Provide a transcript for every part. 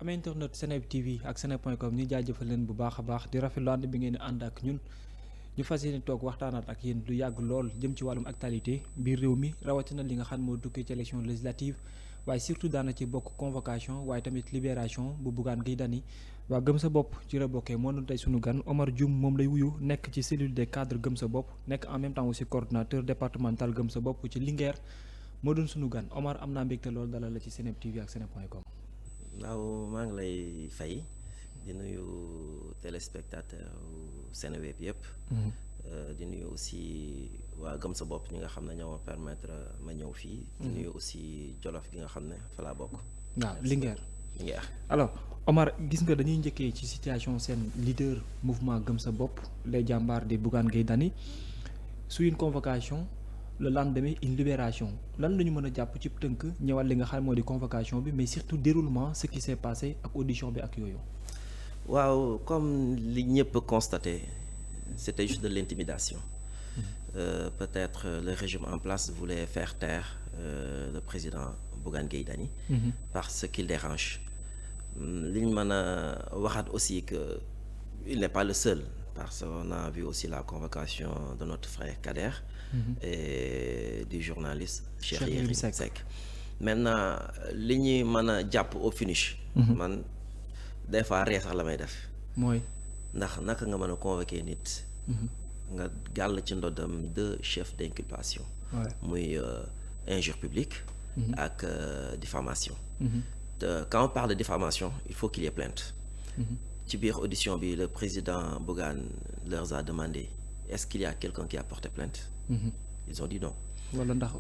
am internet Seneweb TV ak seneweb.com ñu jaajëfal leen bu baax a baax di rafetlu ànd bi ngeen di ànd ak ñun ñu fas yéene toog waxtaanaat ak yéen lu yàgg lool jëm ci wàllum actualité biir réew mi rawatina li nga xam moo dukkee ci élection législative waaye surtout daana ci bokk convocation waaye tamit libération bu Bougane Gueye Dany waa gëm sa bopp ci la bokkee moo doon tey sunu gan Omar Dioum moom lay wuyu nekk ci cellule des cadres gëm sa bopp nekk en même temps aussi coordonnateur départemental gëm sa bopp ci Linguère moo doon sunu gan Omar am naa mbégte lool dalal la ci Seneweb TV ak seneweb.com. waaw maa ngi lay fay di nuyu téléspectateur Seneweb yëpp. di nuyu aussi waa gëm sa bopp ñi nga xam ne ñoo ma permettre ma ñëw fii. di nuyu aussi Jolof gi nga xam ne fa laa bokk. waaw Linguère. Linguère alors Omar gis nga dañuy njëkkee ci situation seen leader mouvement gëm sa bopp les jàmbaar de Bougane Gueye Dany su une convocation le lendemain une libération lan la ñu mën a jàpp ci tënk ñëwal li nga xam moo di convocation bi mais surtout déroulement ce qui s'est passé ak audition bi ak yooyu. waaw comme li ñëpp constaté c'était juste de l'intimidation. Peut-être le régime en place voulait faire taire le président Bougane Gueye Dany parce qu'il dérange. li ñu mën a waxaat aussi que il n'est pas le seul parce qu'on a vu aussi la convocation de notre frère Kader et du journaliste Cheikh Yérim Seck. Maintenant li ñuy mën a jàpp au finish man des fois ree sax la may def mooy ndax naka nga mën a convoquer nit nga gàll ci ndoddam deux chefs d'inculpation muy injure publique ak diffamation quand on parle de diffamation il faut qu'il y ait plainte ci biir audition bi le président Bougane leur a demandé est-ce qu'il y a quelqu'un qui a porté plainte ils ont dit non wala ndax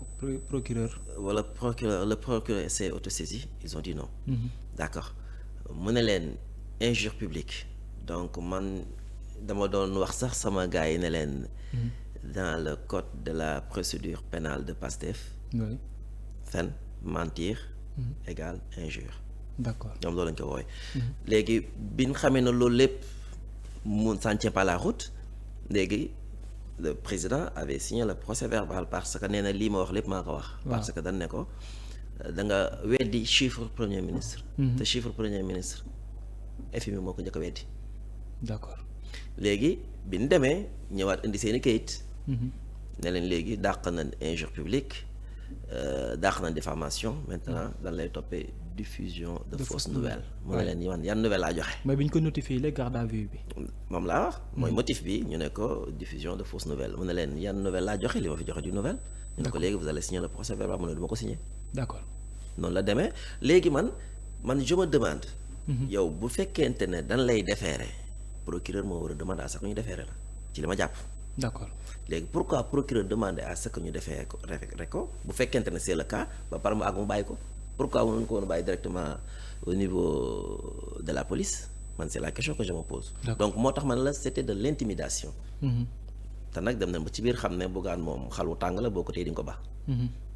procureur wala le procureur s'est autosaisi ils ont dit non d'accord mu ne leen injure publique donc man dama doon wax sax sama gars yi ne leen dans le code de la procédure pénale de PASTEF fen mentir égale injure. D'accord ñoom loolu lañ ko wooye léegi bi ñu xamee ne loolu lépp mun ça ne tient pas la route léegi le président avait signé le procès verbal parce que nee na lii ma wax lépp maa ko wax. parce que dañ ne ko da nga weddi chiffre premier ministre. te chiffre premier ministre FMI moo ko njëkk a weddi. d'accord léegi bi ñu demee ñëwaat indi seeni kayit. ne leen léegi dàq nañ injure publique. daax na diffamation maintenant dañ lay toppee diffusion de fausses nouvelles mu ne leen man yan nouvelle laa joxe mooy bi ñu ko notifié le garde à vue bi moom laa wax mooy motif bi ñu ne ko diffusion de fausses nouvelles mu ne leen yan nouvelle laa joxe li ma fi joxe du nouvelle ñu ne ko léegi vous allez signer le procès verbal mu ne du ma ko signer d'accord noonu la demee léegi man je me demande yow bu fekkente ne dañ lay déférer procureur moo war a demander à ce que ñu déférer la ci li ma jàpp d'accord léegi pourquoi procureur demander à ce que ñu defee ko rek ko bu fekkente ne c'est le cas ba pare mu àgg mu bàyyi ko pourquoi mënuñu ko woon bàyyi directement au niveau de la police man c'est la question que je me pose. donc moo tax man la c'était de l'intimidation. te nag dem nañ ba ci biir xam ne Bougane moom xalu tàng la boo ko téye di nga ko baax.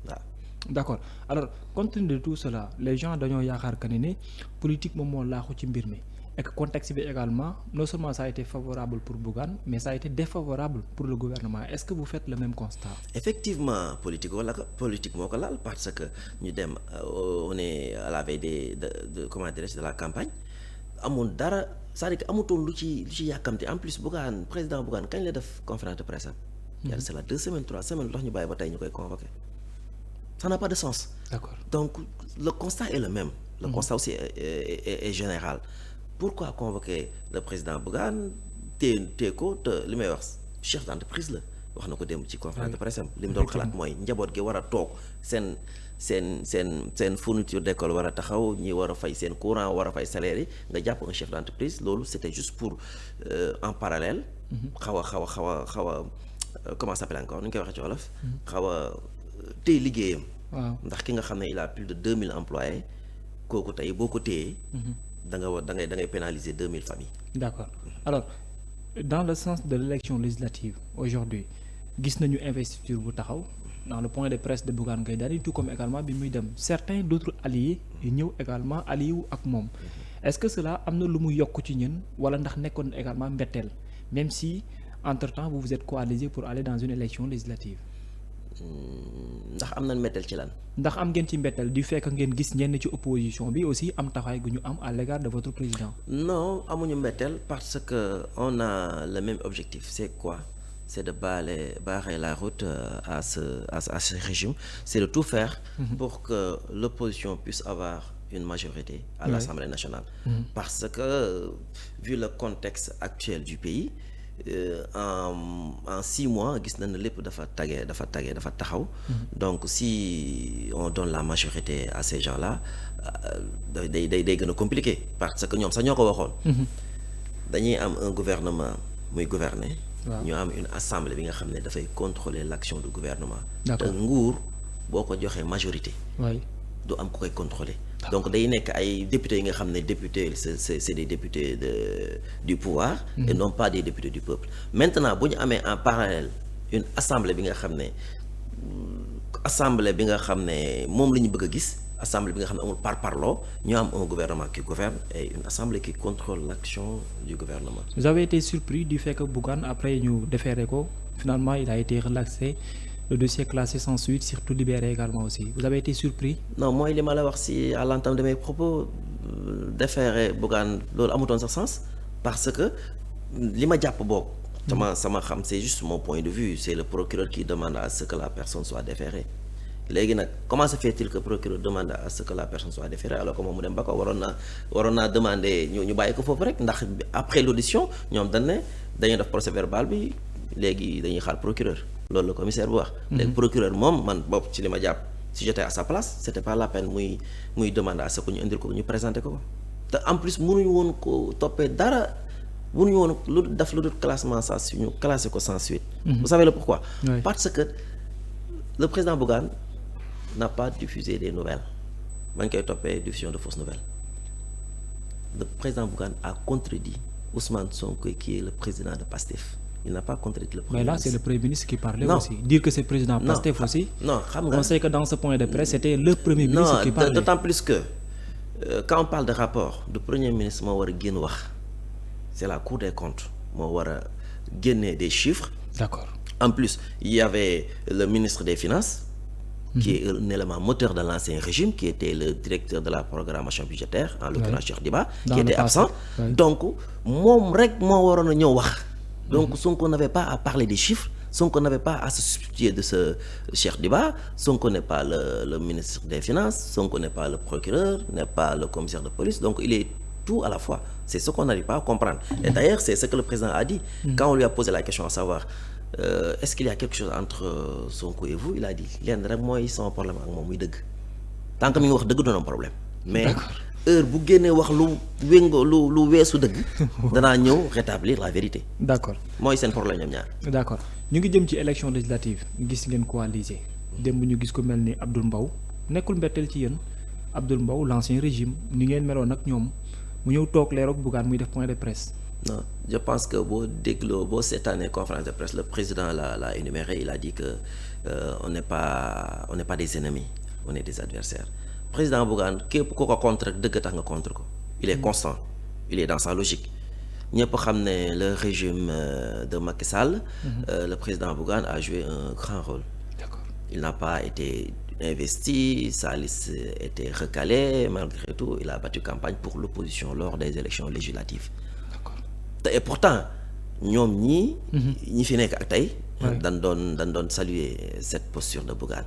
waaw. d'accord alors compte tenu de tout cela les gens dañoo yaakaar que ne politique moom moo laaxu ci mbir mi. et que contexte bi également non seulement ça a été favorable pour Bougane mais ça a été défavorable pour le gouvernement est-ce que vous faites le même constat? Effectivement politique moo ko laal parce que ñu dem on est à la veille de comment dirais-je de la campagne amul dara c'est-à-dire que amutoon lu ci yàkkamti en plus Bougane président Bougane kañ la def conférence de presse am. c'est la 2 semaines 3 semaines lu tax ñu bàyyi ba tey ñu koy convoquer ça n'a pas de sens. D'accord donc le constat est le même. le constat aussi est général. Pourquoi convoquer le président Bougane téye ko te li may wax chef d'entreprise la wax na ko dem ci conférence de presse am li mu doon xalaat mooy njaboot gi war a toog seen fourniture d'école war a taxaw ñi war a fay seen courant war a fay salaire yi nga jàpp un chef d'entreprise loolu c'était juste pour en parallèle xaw a comment ça s'appelle encore nu ñu koy waxee ci wolof xaw a téye liggéeyam ndax ki nga xam ne il a plus de 2000 employés kooku tey boo ko téyee da ngay pénaliser 2000 familles. D'accord alors dans le sens de l'élection législative aujourd'hui gis nañu investiture bu taxaw dans le point de presse de Bougane Gueye Dany tout comme également bi muy dem certains d'autres alliés yu ñëw également allié wu ak moom est-ce que cela am na lu mu yokk ci ñun wala ndax nekkoon également mbetteel même si entre-temps vous vous êtes coalisé pour aller dans une élection législative. ndax am nañ mbetteel ci lan. ndax am ngeen ci mbetteel du fekk ngeen gis ñenn ci opposition bi aussi am taxawaay gu ñu am à l'égard de votre président. Non amuñu mbetteel parce que on a le même objectif c'est quoi? C'est de barrer la route à ce régime, c'est de tout faire pour que l'opposition puisse avoir une majorité à l'Assemblée nationale. Parce que vu le contexte actuel du pays, en 6 mois gis nañ ne lépp dafa taxaw. Donc si on donne la majorité à ces gens-là day gën a compliqué parce que ñoom sax ñoo ko waxoon. Dañuy am un gouvernement muy gouverner. ñu am une assemblée bi nga xam ne dafay contrôler l'action du gouvernement. te nguur boo ko joxee majorité. du am ku koy contrôler. donc day nekk ay députés yi nga xam ne députés c'est des députés du pouvoir. et non pas des députés du peuple. maintenant bu ñu amee en parallèle une assemblée bi nga xam ne moom la ñu bëgg a gis. Assemblée bi nga xam ne amul parparloo ñu am un gouvernement qui gouverne et une assemblée qui contrôle l'action du gouvernement. Vous avez été surpris du fait que Bougane après ñu déféré ko finalement il a été relaxé, le dossier classé sans suite, surtout libéré également aussi. Vous avez été surpris? Non, mooy li ma la wax si à l'entame de mes propos déféré Bougane loolu amutoon sax sens parce que li ma jàpp boog. sama xam c'est juste mon point de vue, c'est le procureur qui demande à ce que la personne soit déférée. léegi nag comment se fait-il que procureur demande à ce que la personne soit déférée alors que moom mu dem ba ko waroon naa demander ñu bàyyi ko foofu rek ndax après l'audition ñoom dañuy def procès verbal bi léegi dañuy xaar procureur loolu la commissaire bu wax. léegi procureur moom man bopp ci li ma jàpp si j'étais à sa place c'était pas la peine muy demander à ce que ñu indil ko ñu présenter ko te en plus mënuñu woon ko toppee dara mënuñu woon lu def lu dul classement sans suite ñu classé ko sans suite. Vous savez le pourquoi? Parce que le président Bougane n'a pas diffusé des nouvelles. Bañ koy toppee diffusion de fausses nouvelles. Le président Bougane a contredit Ousmane Sonko qui est le président de PASTEF. Il n'a pas contredit le Premier ministre. Mais là, c'est le Premier ministre qui parlait aussi. Dire que c'est le président de PASTEF aussi. Non, on sait que dans ce point de presse, c'était le Premier ministre qui parlait. D'autant plus que quand on parle de rapport, le Premier ministre moo war a génn wax. C'est la Cour des comptes moo war a génne des chiffres. D'accord. En plus, il y avait le ministre des Finances. Qui est un élément moteur de l'ancien régime, qui était le directeur de la programmation budgétaire, en l'occurrence Cheikh Diba, qui était absent. Donc, moom rek moo waroon a ñëw wax. Donc, Sonko n'avait pas à parler des chiffres, Sonko n'avait pas à se substituer de ce Cheikh Diba, Sonko n'est pas le ministre des Finances, Sonko n'est pas le procureur, n'est pas le commissaire de police, donc il est tout à la fois. C'est ce qu'on n'arrive pas à comprendre. Et d'ailleurs, c'est ce que le président a dit. Quand on lui a posé la question à savoir est-ce qu'il y a quelque chose entre Sonko et vous, il a dit lenn rek mooy sama problème ak moom muy dëgg tant que mi ngi wax dëgg doon am problème mais heure bu génnee wax lu weesu dëgg danaa ñëw rétablir la vérité. D'accord mooy seen problème ñoom ñaar. D'accord ñu ngi jëm ci élection législative gis ngeen coalisé démb ñu gis ko mel ni Abdoul Mbow nekkul mbetteel ci yéen Abdoul Mbow l'ancien régime ni ngeen meloon ak ñoom mu ñëw toog leeroog Bougane muy def point de presse. Non, je pense que cette année conférence de presse, le président l'a énuméré, il a dit que on n'est pas des ennemis, on est des adversaires. Président Bougane, képp ku ko contre dëgg tax nga contre ko. Il est constant, il est dans sa logique. Ñëpp xam ne le régime de Macky Sall, le président Bougane a joué un grand rôle. D'accord. Il n'a pas été investi, sa liste était recalée, malgré tout, il a battu campagne pour l'opposition lors des élections législatives. Et pourtant ñoom ñi fi nekk ak tey dañ doon saluer cette posture de Bougane.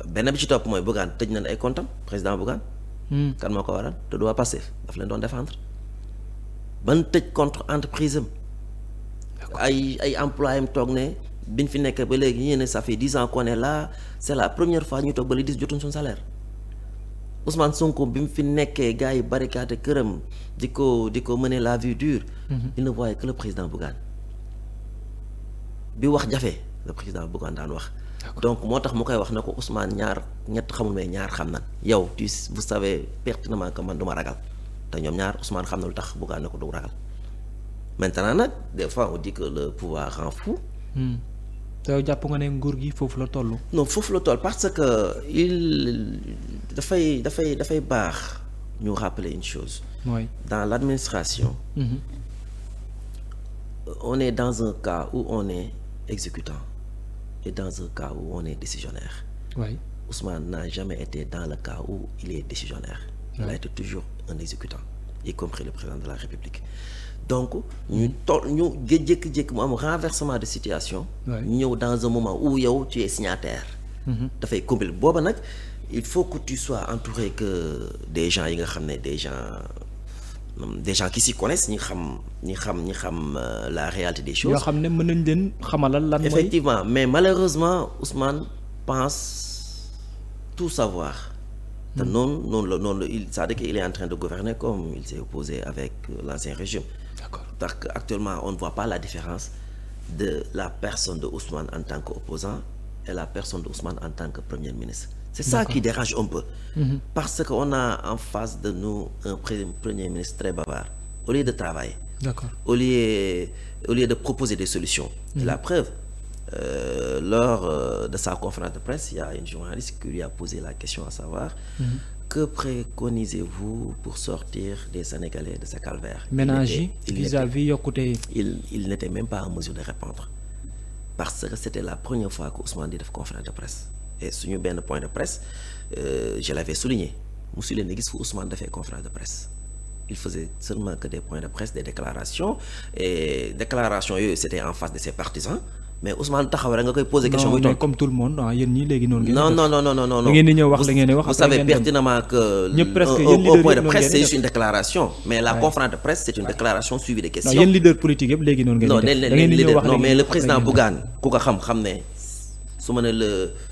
Benn bi ci topp mooy Bougane tëj nañ ay comptam président Bougane. Kan moo ko waral te du waa Pastef daf leen doon défendre ban tëj contre entreprise am ay employé am toog ne biñ fi nekk ba léegi ñu ne ça fait 10 ans qu'on est là, c'est la première fois ñu toog ba li 10 jotuñ suñu salaire. Ousmane Sonko bi mu fi nekkee gars yi barricade këram di ko mener la vie dure. Il ne voyait que le président Bougane. Bi wax jafe le président Bougane daan wax. Donc moo tax mu koy wax na ko Ousmane ñett xamul mais ñaar xam na yow vous savez pertinemment que man du ma ragal te ñoom ñaar Ousmane xam na lu tax Bougane ne ko du ragal. Maintenant nag des fois on dit que le pouvoir rend fou. te jàpp nga ne nguur gi foofu la toll. Non foofu la toll parce que dafay baax ñu rappeler une chose. Oui. Dans l'administration. On est dans un cas où on est exécutant est dans un cas où on est décisionnaire. Oui. Ousmane n'a jamais été dans le cas où il est décisionnaire. Il a été toujours un exécutant, y compris le président de la République. Donc ñu jékki-jékki mu am renversement de situation. ñëw dans un moment où yow tu es signataire. dafay compliqué booba nag il faut que tu sois entouré que des gens yi nga xam ne des gens qui s'y connaissent ñi xam la réalité des choses. yoo xam ne mën nañ leen xamalal lan mooy. effectivement mais malheureusement Ousmane pense tout savoir. te noonu c'est-à-dire qu'il est en train de gouverner comme il s'est opposé avec l'ancien régime. D'accord. Parce qu'actuellement on ne voit pas la différence de la personne de Ousmane en tant qu'opposant et la personne de Ousmane en tant que premier ministre. C'est ça qui dérange un peu. Parce qu'on a en face de nous un premier ministre très bavard. Au lieu de travailler, au lieu de proposer des solutions. Et la preuve, lors de sa conférence de presse, il y a une journaliste qui lui a posé la question à savoir que préconisez-vous pour sortir des Sénégalais de ce calvaire? Ménager vis-à-vis yokkute. Il n'était même pas en mesure de répondre parce que c'était la première fois que Ousmane di def conférence de presse et suñu benn point de presse je l'avais souligné mosu leen gis fu Ousmane dafay conférence de presse. Il faisait seulement que des points de presse, des déclarations et déclarations yooyu c'était en face de ses partisans. Mais Ousmane taxaw rek nga koy poser question. non mais comme tout le monde yéen ñii léegi noonu. non da ngeen di ñëw wax la ngeen di wax. vous savez pertinemment que un point de presse c'est juste une déclaration. mais la conférence de presse c'est une déclaration suivie de questions. non yéen leader politique yëpp léegi noonu ngeen di def. da ngeen di ñëw wax non mais le président Bougane ku ko xam ne su ma ne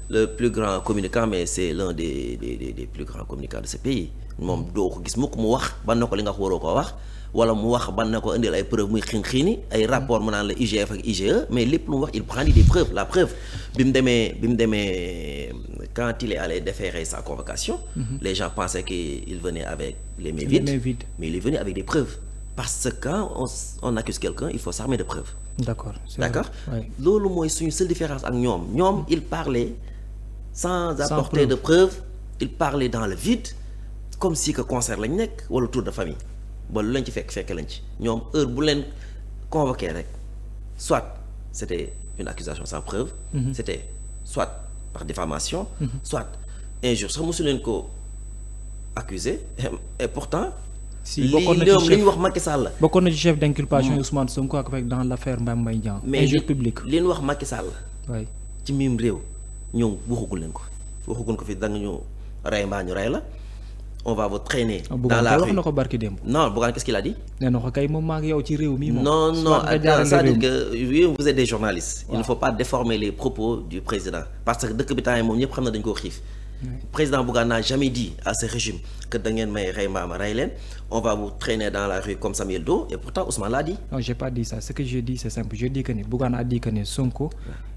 le plus grand communicant mais c'est l'un des plus grands communicants de ce pays moom doo ko gis mukk mu wax ban na ko li nga waroo koo wax. wala mu wax ban na ko indil ay preuves muy xiini ay rapport mu naan la IGF ak IGE mais lépp lu mu wax il prend des preuves la preuve bi mu demee quand il est allé déférer sa convocation les gens pensaient qu'il venait avec les mains vides mais il est venu avec des preuves parce que quand on accuse quelqu'un il faut s'armer de preuves. D'accord loolu mooy suñu seule différence ak ñoom il parlait sans apporter de preuves il parlait dans le vide comme si que concert lañ nekk wala tour de famille. ba lu leen ci fekk lañ ci ñoom heure bu leen convoqué rek soit c'était une accusation sans preuve c'était soit par diffamation soit injure sax mosu leen ko accusé et pourtant si bokkoon na ci li ñu wax Macky Sall la bokkoon na ci chef d'inculpation Ousmane Sonko avec dans l'affaire Mame Mbaye Niang injure publique li ñu wax Macky Sall la ci miim réew ñoom waxagul ko fi da nga ñu rey mbaa ñu rey la on va vous traîner dans la rue. wax na ko barki démb. non Bougane qu'est-ce qu'il a dit. nee na ko kay moom maa ngi yow ci réew mi. non c'est-à-dire que vous êtes des journalistes. il ne faut pas déformer les propos du président. parce que dëkk bi temps yi moom ñëpp xam na dañu koo xiif. président Bougane n'a jamais dit à ce régime que da ngeen may rey mbaa ma rey leen on va vous traîner dans la rue comme Samuel Doe et pourtant Ousmane l'a dit. non j'ai pas dit ça ce que je dis c'est simple je dis que ni Bougane a dit que ni Sonko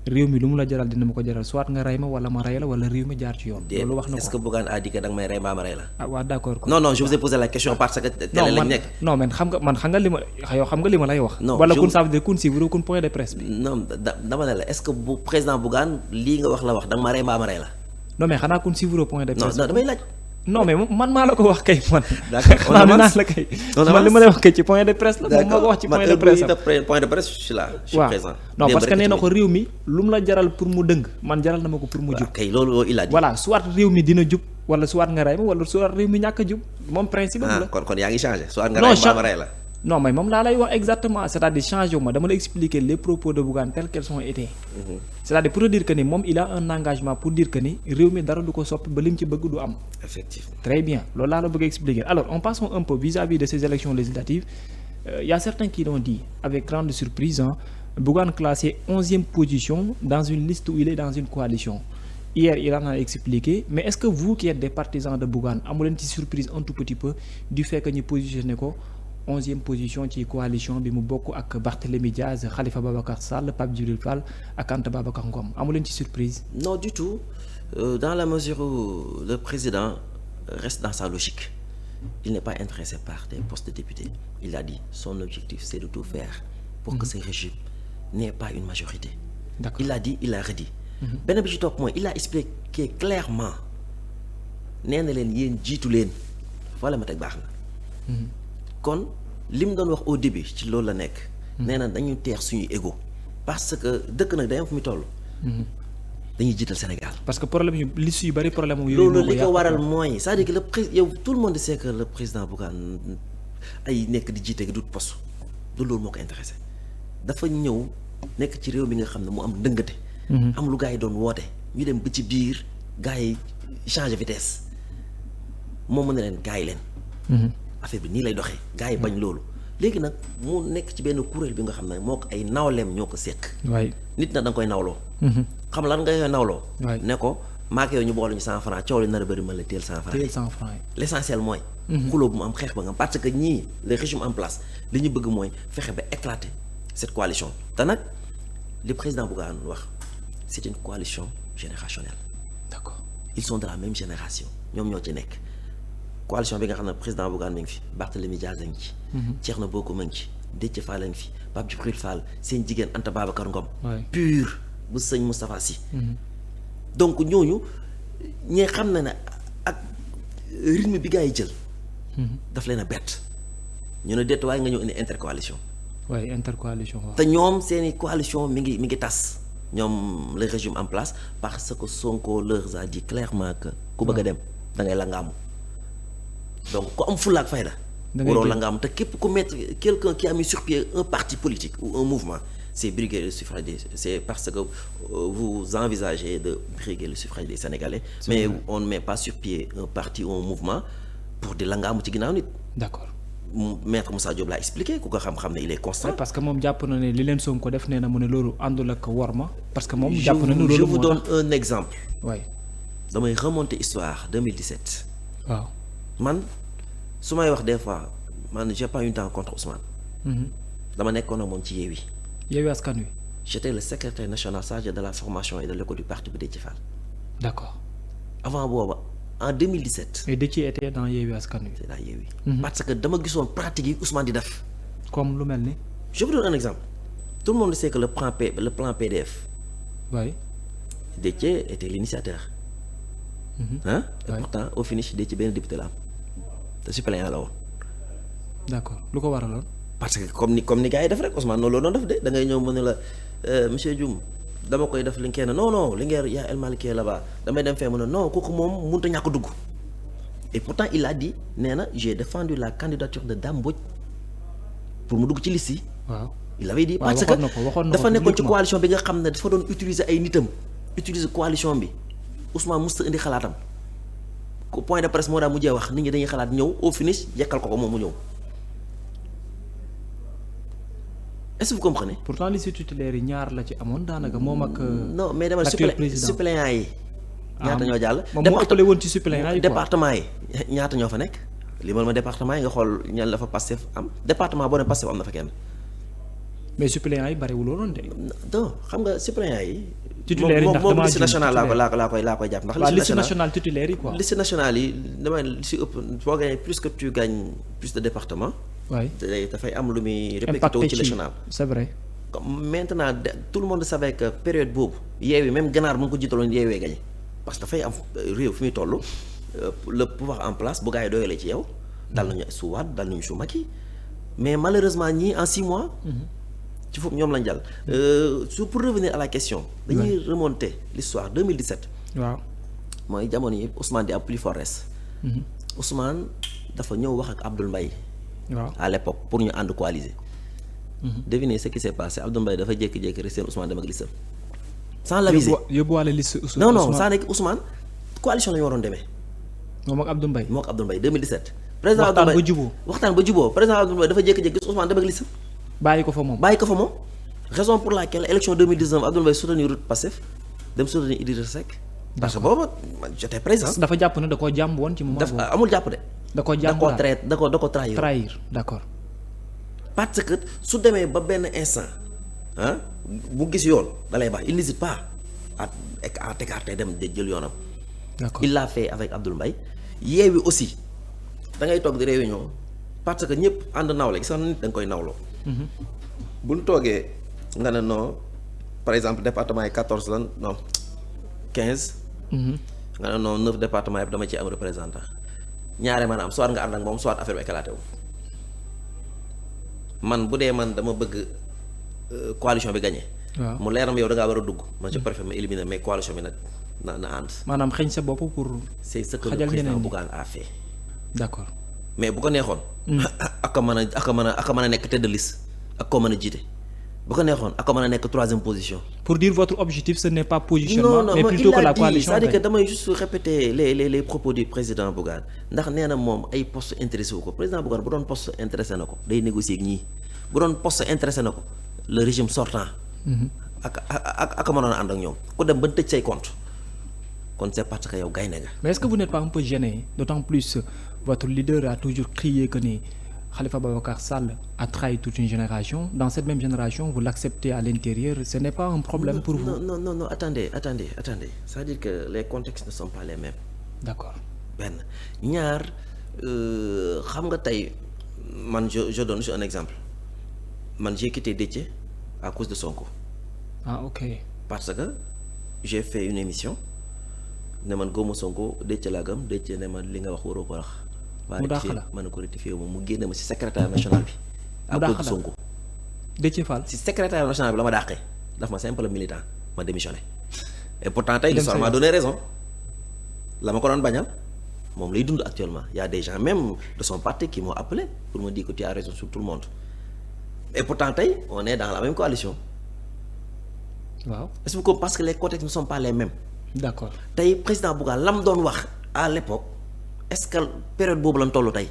réew mi lu mu la jaral dina ma ko jaral soit nga rey ma wala ma rey la wala réew mi jaar ci yoon. loolu wax na ko est-ce que Bougane a dit que da nga may rey mbaa ma rey la. ah waaw d'accord. non je vous ai posé la question parce que. télé lañ nekk non man xam nga li ma lay wax. non wala kun ça veut dire kun si bu kun point de presse bi. non dama ne la est-ce que bu président Bougane lii nga wax la wax da nga ma rey mbaa ma rey la. non mais xanaa kun suivre point de presse. non damay laaj. non mais man maa la ko wax kay man. d'accord xanaa naa la kay. man li ma lay wax kay ci point de presse la. moom moo ko wax ci point de presse am point de presse je suis là. je suis présent. non parce que nee na ko réew mi lu mu la jaral pour mu dëng man jaral na ma ko pour mu jub. kay loolu il a dit. voilà soit réew mi dina jub wala soit nga rey ma wala soit réew mi ñàkk a jub moom principe am la. kon yaa ngi changé soit nga rey ma rey la. non mais moom laa lay wax exactement c'est-à-dire changé wu ma dama la expliquer les propos de Bougane tels qu'ils ont été. c'est-à-dire pour dire que ni moom il a un engagement pour dire que ni réew mi dara du ko soppi ba lim ci bëgg du am. effectivement très bien loolu laa la bëgg expliquer alors on passe un peu vis-à-vis de ces élections législatives il y a certains qui l'ont dit avec grande surprise Bougane classé 11e position dans une liste où il est dans une coalition. Hier il en a expliqué mais est-ce que vous qui êtes des partisans de Bougane amu leen ci surprise un tout petit peu du fait que ñu positionné ko 11e position ci coalition bi mu bokk ak Barthélémy Diaz Khalifa Babacar Sall Pape Djibril Fall ak Anta Babacar Ngom amu leen ci surprise. non du tout dans la mesure où le président reste dans sa logique il n'est pas intéressé par des postes de député il a dit son objectif c'est de tout faire pour que ce régime n'ait pas une majorité. D'accord. Il a dit il a redit. benn bi ci topp mooy il a expliqué clairement nee na leen yéen jiitu leen foolee ma teg baax na. kon li mu doon wax au début ci loolu la nekk. nee na dañu teex suñu ego. parce que dëkk nag day am fu mu toll. dañuy jiital Sénégal. parce que problème yu liste yu bari problème yooyu. loolu li ko waral mooy c'est-à-dire que yow tout le monde sait que le président Bougane ay nekk di jiite du poste du loolu moo ko intéressé dafa ñëw nekk ci réew mi nga xam ne mu am ndëngate. am lu gars yi doon woote ñu dem ba ci biir gars yi changer vitesse moom mën na leen gars yi leen. affaire bi nii lay doxee gars yi bañ loolu léegi nag mu nekk ci benn kuréel bi nga xam ne moo ko ay nawleem ñoo ko sekk. waay nit na da nga koy nawloo. xam lan nga koy nawloo. ne ko maak yow ñu boole ñu 100 francs coow li nar a bëri mën la teel 100 francs. teel 100 francs yi. l'essentiel mooy. xuloo bu mu am xeex ba nga parce que ñii le régime en place li ñu bëgg mooy fexe ba éclater cette coalition te nag li président Bougane wax c'est une coalition générationnelle. d'accord ils sont de la même génération ñoom ñoo ci nekk. coalition bi nga xam ne président Bougane mi ngi fi Barthélémy Dias a ngi ci. Thierno Bocoum a ngi ci Déthié Fall a ngi fi Pape Djibril Fall seen jigéen Anta Babacar Ngom. pur bu sëñ Moustapha Sy. donc ñooñu ñee xam na ne ak rythme bi gars yi jël. daf leen a bett ñu ne déet waaye nga ñëw indi intercoalition. waaye intercoalition waaw. te ñoom seeni coalition mi ngi tas ñoom le régime en place parce que Sonko leur a dit clairement que ku bëgg a dem da ngay la nga am donc ku am fulla ak fayda. waroo la nga am te képp ku mettre quelqu'un qui a mis sur pied un parti politique ou un mouvement c'est briguer le suffrage c'est parce que vous envisagez de briguer le suffrage des Sénégalais. Mais on ne met pas sur pied un parti ou un mouvement pour di la nga am ci ginnaaw nit. d'accord. Maître Moussa Diop l'a expliqué ku ko xam-xam ne il est constant. parce que moom jàpp na ne li leen Sonko def nee na mu ne loolu àndul ak worma. parce que moom jàpp na ne loolu je vous donne un exemple. waay damay remonter histoire 2017. waaw man su may wax des fois man j'ai pas eu temps contre Ousmane. dama nekkoon ak moom ci Yewwi. Yewwi Askan Wi. j'étais le secrétaire national chargé de la formation et de l'école du parti bu Déthié Fall. d'accord. avant booba en 2017. et Déthié était dans Yewwi Askan Wi. c'est la Yewwi. parce que dama gisoon pratique yi Ousmane di def. comme lu mel ni. je vous donne un exemple. tout le monde sait que le plan PDF. oui. Déthié était l'initiateur. Et pourtant au finish Déthié benn député la am te suppléant la woon. d'accord lu ko waraloon. parce que comme ni gars yi def rek Ousmane noonu la doon def de da ngay ñëw mu ne la monsieur Dioum dama koy def Linguère non Linguère yaa El Malick là-bas damay dem fee mu ne non kooku moom mënut a ñàkk dugg. et pourtant il a dit nee na j'ai défendu la candidature de Dame Mbodj pour mu dugg ci liste yi. waaw il avait dit. parce que dafa nekkoon ci coalition bi nga xam ne dafa doon utiliser ay nitam utiliser coalition bi Ousmane musta indi xalaatam point de presse moo daa mujjee wax nit ñi dañuy xalaat ñëw au finish yekkal ko moom mu ñëw. est-ce que vous comprenez. pourtant liste titulaire yi ñaar la ci amoon daanaka moom ak. non mais dama suppléant yi. ñaata ñoo jàll. moom moo ëppale woon ci suppléant yi département yi ñaata ñoo fa nekk. limal ma département yi nga xool ñan la fa Pastef am département boo ne Pastef am na fa kenn. mais suppléant yi bariwul woon de. non xam nga suppléant yi. titulaire yi ndax moom liste nationale laa koy jàpp ndax. liste nationale titulaire yi quoi. liste nationale yi damay li si ëpp boo gagné plus que tu gagnes plus de département. waay dafay am lu muy répercuté wu ci national. c'est vrai. maintenant tout le monde savait que période boobu Yewwi même ganaar mu ngi ko jiitaloon Yewwi gagné parce que dafay am réew fi muy toll le pouvoir en place bu gars yi doyalee ci yow. dal nañu su Wade dal nañu su Macky mais malheureusement ñii en 6 mois. ci foofu ñoom lañ jàll. pour revenir à la question. dañuy remonter l'histoire 2017. waaw mooy jamono yi Ousmane di am plus forest. Ousmane dafa ñëw wax ak Abdoul Mbaye. waaw à l'époque pour ñu ànd coaliser. devinez ce qui s'est passé Abdoul Mbaye dafa jékki-jékki rek seen Ousmane dem ak listam. sans l'aviser yóbbuwaale liste Ousmane. non sans nekk Ousmane coalition la ñu waroon demee. moom ak Abdoul Mbaye. moo ak Abdoul Mbaye 2017. président waxtaan ba jubóo waxtaan ba jubóo président Abdoul Mbaye dafa jékki-jékki gis Ousmane dem ak listam. bàyyi ko fa moom raison pour laquelle élection 2019 Abdoul Mbaye soutenir Pastef dem soutenir Idrissa Seck. parce que booba j'étais présent. dafa jàpp ne da koo jàmb woon ci moment boobu. amul jàpp de. da koo jàmb da koo trahir. d'accord. parce que su demee ba benn instant bu gis yoon da lay baax il n'hésite pas à t'écarter dem de jël yoonam. d'accord il l'a fait avec Abdoul Mbaye. Yewwi aussi da ngay toog di réunion parce que ñëpp ànd nawle gis nga nit da nga koy nawloo. bu ñu toogee nga ne non par exemple département yi 14 lan non 15. nga ne non 9 département yëpp dama ci am représentant ñaare maanaam soit nga ànd ak moom soit affaire bi éclaté wu. man bu dee man dama bëgg coalition bi gagné waaw mu leer na ma yow da ngaa war a dugg man je préfère ma éliminer mais coalition bi nag na ànd. maanaam xëñ sa bopp pour. c'est ce que le xajal président ñeneen ñi. Bougane a fait. d'accord. mais bu ko neexoon. ak a mën a nekk tête de liste ak koo mën a jiite. bu ko neexoon ak a mën a nekk troisième position. pour dire votre objectif ce n'est pas positionnement. non mais non plutôt il que la a dit coalition. c'est-à-dire que damay juste répéter les propos du président Bougane ndax nee na moom ay poste intéressé wu ko président Bougane bu doon poste intéressé na ko day négocier ak ñii bu doon poste intéressé na ko le régime sortant. ak mënoon a ànd ak ñoom ku dem ba tëj say compte kon c'est parce que yow gaynde nga. mais est-ce que vous n'êtes pas un peu gêné d'autant plus votre leader a toujours crié que ni Khalifa Babacar Sall a trahi toute une génération dans cette même génération vous l'acceptez à l'intérieur ce n'est pas un problème pour vous. non attendez c'est-à-dire que les contextes ne sont pas les mêmes. d'accord. benn ñaar xam nga tey man je donne juste un exemple man j'ai quitté Déthié à cause de Sonko. ah ok. parce que j'ai fait une émission ne man góoma Sonko Déthié laa gëm Déthié ne man li nga wax waroo ko wax. mu dàq la mën na ko rectifier moom mu génne ma ci secrétaire national bi. à cause de Sonko. Déthié Fall. ci secrétaire national bi la ma dàqee daf ma simple militant ma démissionné et pourtant tey l'histoire m'a donné raison la ma ko doon bañal moom lay dund actuellement y a des gens même de son parti qui m'ont appelé pour me dire que tu as raison sur tout le monde et pourtant tey on est dans la même coalition. waaw est-ce que parce que les contextes ne sont pas les mêmes. d'accord tey président Bougane lam doon wax à l'époque est-ce que période boobu lañ toll tey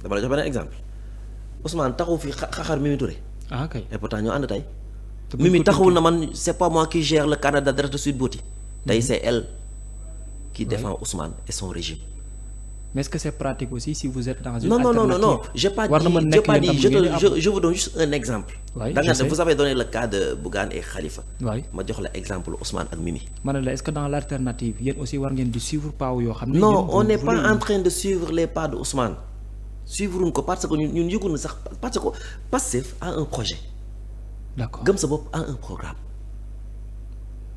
dama la jox beneen exemple Ousmane taxaw fi xaxar Mimi Touré. ah ok. et pourtant ñoo ànd tey. te Mimi taxawul na man c'est pas moi qui gère le candidat de Sweet Beauty. tey c'est elle qui défend Ousmane et son régime. mais est-ce que c'est pratique aussi si vous êtes dans une non alternative. j'ai pas war na mën nekk dit je vous donne juste un exemple. Oui, da je nga sais. vous avez donné le cas de Bougane et Khalifa. oui ma jox la exemple Ousmane ak Mimi. ma ne la est-ce que dans l'alternative yéen aussi war ngeen di suivre pas yoo xam ne. non yéen on n'est vous pas voulez- en train de suivre les pas de Ousmane suivre ko parce que ñun yëgul na sax parce que Pastef a un projet d'accord gëm sa bopp a un programme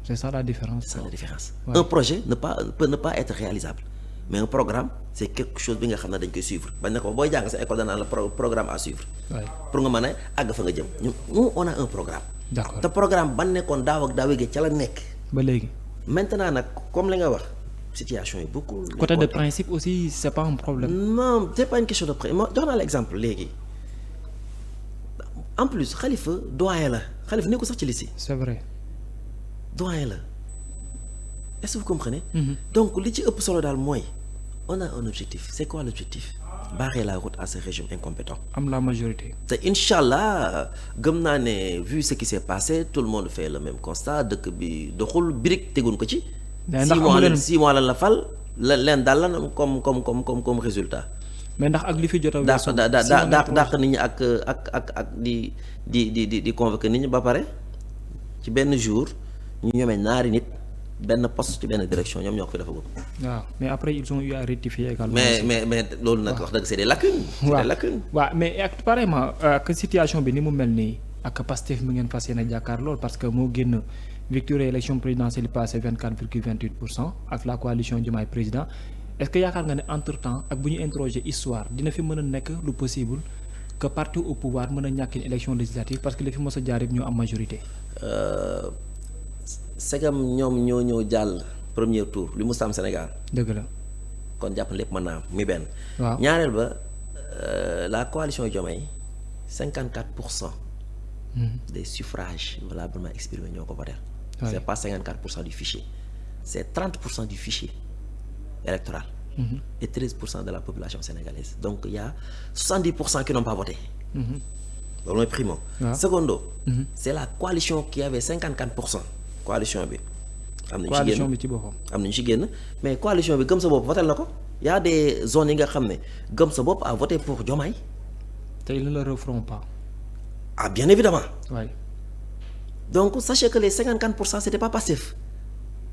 c'est ça la différence. c'est ça la différence. Ouais. Un projet peut ne pas être réalisable mais un programme c'est quelque chose bi nga xam ne dañ koy suivre bañ na ko booy jàng sa école danaan la programme à suivre oui pour nga mën a àgg fa nga jëm nous on a un programme. d'accord te programme ban nekkoon daaw ak daaw gi ca la nekk ba léegi. maintenant nag comme li nga wax situation yi beaucoup. côté de principe aussi c'est pas un problème. non c'est pas une question de prix ma jox naa la exemple léegi en plus Khalifa doyen la Khalifa nekkul sax ci lycée c'est vrai. doyen la est-ce que vous comprenez. Mhm. donc li ci ëpp solo daal mooy on a un objectif c'est quoi l'objectif barrer la route à ce régime incompétent. am la majorité. te incha allah gëm naa ne vu ce qui s'est passé tout le monde fait le même constat dëkk bi doxul birig teguñ ko ci. mais ndax amu leen 6 mois la fal leen daal la comme résultat. mais ndax ak li fi jot a dàq weesu. dàq nit ñi ak di convoquer nit ñi ba pare ci benn jour ñu ñoomee ñaari nit benn poste ci benn direction ñoom ñoo ko fi defagum. waaw mais après ils ont eu à rectifier également. mais loolu nag wax dëgg c'est des lacunes. c'est des lacunes. waaw mais ak pareillement que situation bi ni mu mel nii ak Pastef mi ngeen fas yéene jàkkaar lool parce que moo génn victoire élection présidentielle yi passé 24,28% ak la coalition Diomaye président est-ce que yaakaar nga ne entre temps ak bu ñu interroger histoire dina fi mën a nekk lu possible que parti au pouvoir mën a ñàkk une élection législative parce que li fi mos a jaar yëpp ñoo am majorité. segam ñoom ñoo ñëw jàll premier tour li mu am Sénégal dëgg la. kon jàpp lépp mën naa am mi benn. waaw ñaareel ba la coalition Diomaye 54% des suffrages valablement exprimés ñoo ko voté. Ouais. C'est pas 54% du fichier c'est 30% du fichier électoral. Et 13% de la population sénégalaise donc il y a 70% qui n'ont pas voté. loolu mooy primo. waaw Secondo. c'est la coalition qui avait 54%. coalition bi. am nañu ci coalition génn bi ci boppam. am nañu ci génn mais coalition bi gëm sa bopp voté na ko y a des zones yi nga xam ne gëm sa bopp a voté pour Diomaye. te ils ne le referont pas. Ah bien évidemment. oui Donc sachez que les 54% c'était pas passif.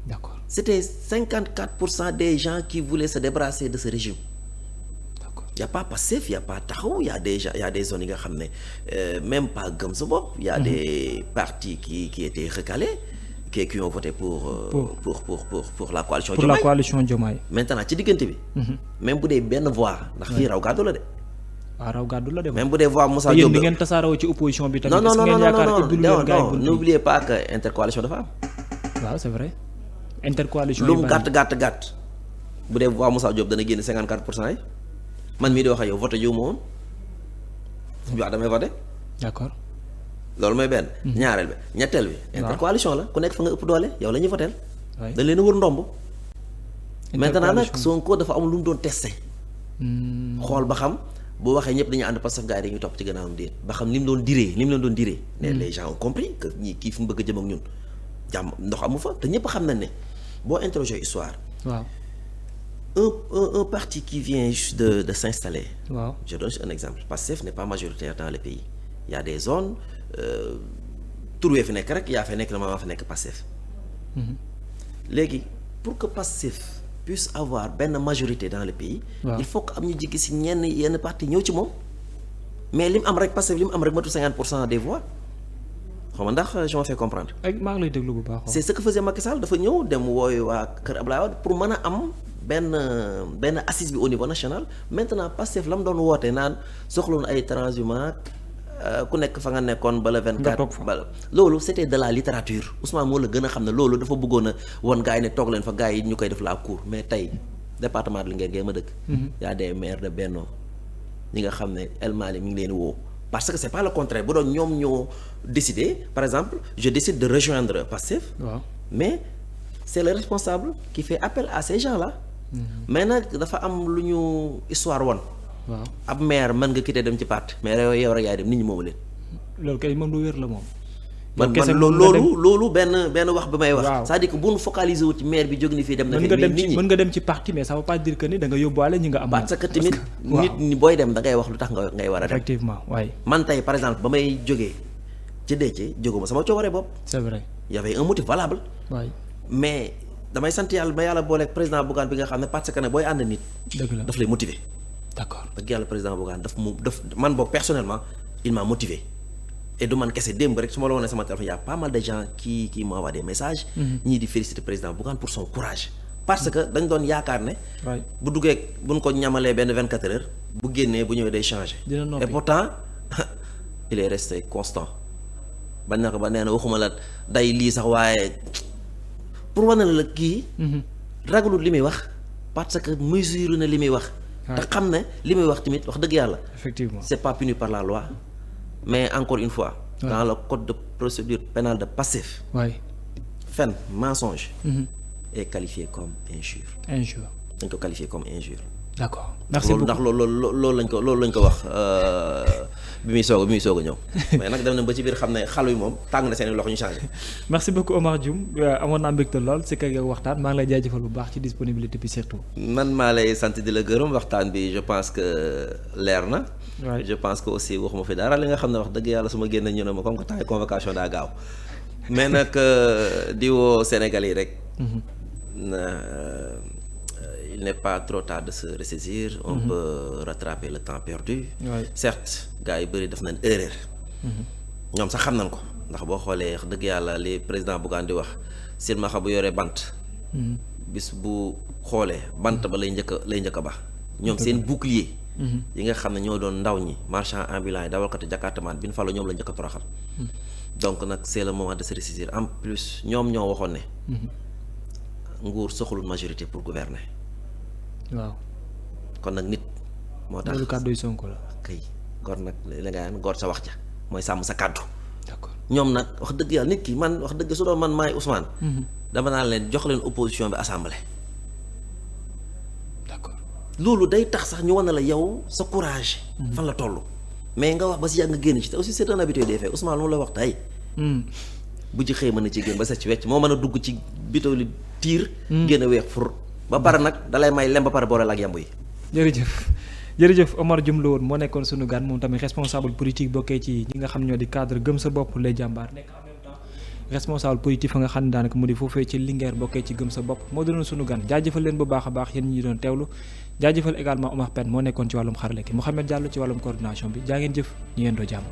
d'accord C'était 54% des gens qui voulaient se débarrasser de ce régime. d'accord Il y a pas passif, il y a pas taxaw, il y a des gens, il y a des zones yi nga xam ne même pas gëm sa bopp, il y a des partis qui étaient recalés qui ont voté pour la coalition pour la Diomaye. coalition Diomaye. Maintenant ci diggante bi. même bu dee benn voix ndax fii raw gàddu la de. waaw raw gàddu la dem. même bu dee voix Moussa te yéen Diop bi ngeen tasaaroo ci opposition bi. tamit non non est-ce que non ngeen yaakaar non ubbilu leen gars yi non bunt bi? n'oubliez pas que intercoalition dafa am. waaw c'est vrai. intercoalition lu yu mu bari. gàtt bu dee voix Moussa Diop dana génn 54% yi man mii di wax ak yow voté jiw ma woon waaw damay voté d'accord. loolu mooy benn. ñaareel bi ñetteel bi. intercoalition la ku nekk fa nga ëpp doole yow la ñuy voté. waay dañ leen a wër ndomb. maintenant nag intercoalition. Sonko dafa am lu mu doon testé. xool ba xam boo waxee ñëpp dañuy ànd parce que gars yi dañuy topp ci gannaawam déet ba xam li mu doon diree li mu leen doon diree. ne les gens ont compris que ñii kii fi mu bëgg a jëm ak ñun jàmm ndox amu fa te ñëpp xam nañ ne boo interroger histoire. waaw un parti qui vient juste de s'installer. waaw Je donne un exemple. Pastef n'est pas majoritaire dans le pays. Il y a des zones tur wee fi nekk rek yaa fa nekk na maa fa nekk Pastef. léegi pour que Pastef puisse avoir benn majorité dans le pays. waaw. il faut que am ñu jiggi si yenn parti ñëw ci moom. mais li mu am rek Pastef li mu am rek matu 50% des voix xam nga ndax je me fais comprendre. ak maa ngi lay déglu bu baax. c'est ce que faisait Macky Sall dafa ñëw dem wooyu waa Kër Abdoulaye Wade pour mën a am benn assise bi au niveau national maintenant Pastef la mu doon woote naan soxloon ay transhumants ku nekk fa nga nekkoon bala 24 bala loolu c'était de la littérature Ousmane moo la gën a xam ne loolu dafa bëggoon a woon gars yi ne toog leen fa gars yi ñu koy def la cour mais tey département de Linguère ma dëkk y a des maires de Benno ñi nga xam ne El Mali mi ngi leen woo parce que c'est pas le contraire bu doon ñoom ñoo décider par exemple je décide de rejoindre Pastef waaw mais c'est le responsable qui fait appel à ces gens-là mais nag dafa am lu ñu histoire woon waaw ab maire mën nga quitter dem ci parti mais yow rek yaay dem nit ñi moomu leen loolu kay moom lu wér la moom. man kese man mën nga dem loolu benn wax bi may wax waaw. c'est-à-dire que bu ñu focaliser wu ci maire bi jóg ni fii dem na mën fi nga mais dem nit ci ñi mën nga dem ci parti mais ça veut pas dire que ni da nga yóbbuwaale ñi nga am. parce que tamit waaw. nit ñi booy dem da ngay wax lu tax nga ngay war a dem effectivement waaye man tey par exemple ba may jógee ci Déthié jóguma sama coobare bopp c'est vrai y avait un motif valable waaye mais damay sant yàlla ba yàlla booleeg président Bougane bi nga xam ne parce que ne booy ànd nit dëgg la daf lay motiver d'accord dëgg yàlla président Bougane daf man boog personnellement il m'a motivé et du man kese démb rek su ma la wonee sama téléphone y a pas mal de gens qui m'envoient des messages ñii di féliciter président Bougane pour son courage parce que dañ doon yaakaar ne waaye bu duggee buñ ko ñamalee benn 24 heures bu génnee bu ñëwee day changer dina noppi. et pourtant il est resté constant bañ na ko ba nee na waxuma la day lii sax waaye pour wane la kii ragalut li muy wax parce que mesure na li muy wax te xam ne li muy wax tamit wax dëgg yàlla effectivement c'est pas puni par la loi mais encore une fois dans le code de procédure pénale de Pastef waaye fen mensonge est qualifié comme injure injure dañ ko qualifié comme injure d'accord merci beaucoup ndax loolu lañ ko wax bi muy soog a ñëw mais nag dem na ba ci biir xam ne xalu yi moom tàng na seen loxo ñu changé. merci beaucoup Omar Dioum amoon naa mbégte lool si kër yow waxtaan maa ngi lay jaajëfal bu baax ci disponibilité bi surtout. man maa lay sant di la gërëm waxtaan bi je pense que leer na. Ouais. je pense que aussi waxuma fi dara li nga xam ne wax dëgg yàlla su ma génne ñu ne ma comme que temps convocation daa gaaw mais nag di woo Sénégal yi rek. Il n'est pas trop tard de se ressaisir. On peut rattraper le temps perdu. Ouais. Certes gars yi bëri def nañ erreur. ñoom sax xam nañ ko ndax boo xoolee wax dëgg yàlla li président Bougane di wax silmaxa bu yoree bant. bis bu xoolee bant ba lay njëkk a ba. ñoom seen bouclier. yi nga xam ne ñoo doon ndaw ñi marchand ambulant yi dawalkati jakartamaan bi ñu faloo ñoom la njëkk a toroxal. donc nag c'est le moment de se ressaisir en plus ñoom ñoo waxoon ne. nguur soxlul majorité pour gouverner. waaw kon nag nit moo tax loolu kàddu yu Sonko la. kay gor nag li nga naan gor sa wax ja mooy sàmm sa kàddu d'accord ñoom nag wax dëgg yàlla nit ki man wax dëgg su doon man maay Ousmane dama naan leen jox leen opposition bi assemblée d'accord loolu day tax sax ñu wane la yow sa courage fan la toll mais nga wax ba si yàgg nga génn ci te aussi c'est un habitué des faits Ousmane lu la wax tey bu ci xëy mën na ci génn ba set ci wecc moo mën a dugg ci bito li tiir génn a weex fur ba pare nag dalay may lem ba pare boole ak yambu yi jërëjëf Omar Dioum la woon moo nekkoon sunu gan moom tamit responsable politique bokkee ci ñi nga xam ñoo di cadre gëm sa bopp les jàmbaar nekk en même temps responsable politique fa nga xam ne daanaka mu di foofee ci Linguère bokkee ci gëm sa bopp moo doonoon sunu gan jaajëfal leen bu baax a baax yéen ñi doon teewlu jaajëfal également Omar Pène moo nekkoon ci wàllum xarale ki Mouhamed Diallo ci wàllum coordination bi jaa ngeen jëf ñu yendoo jàmm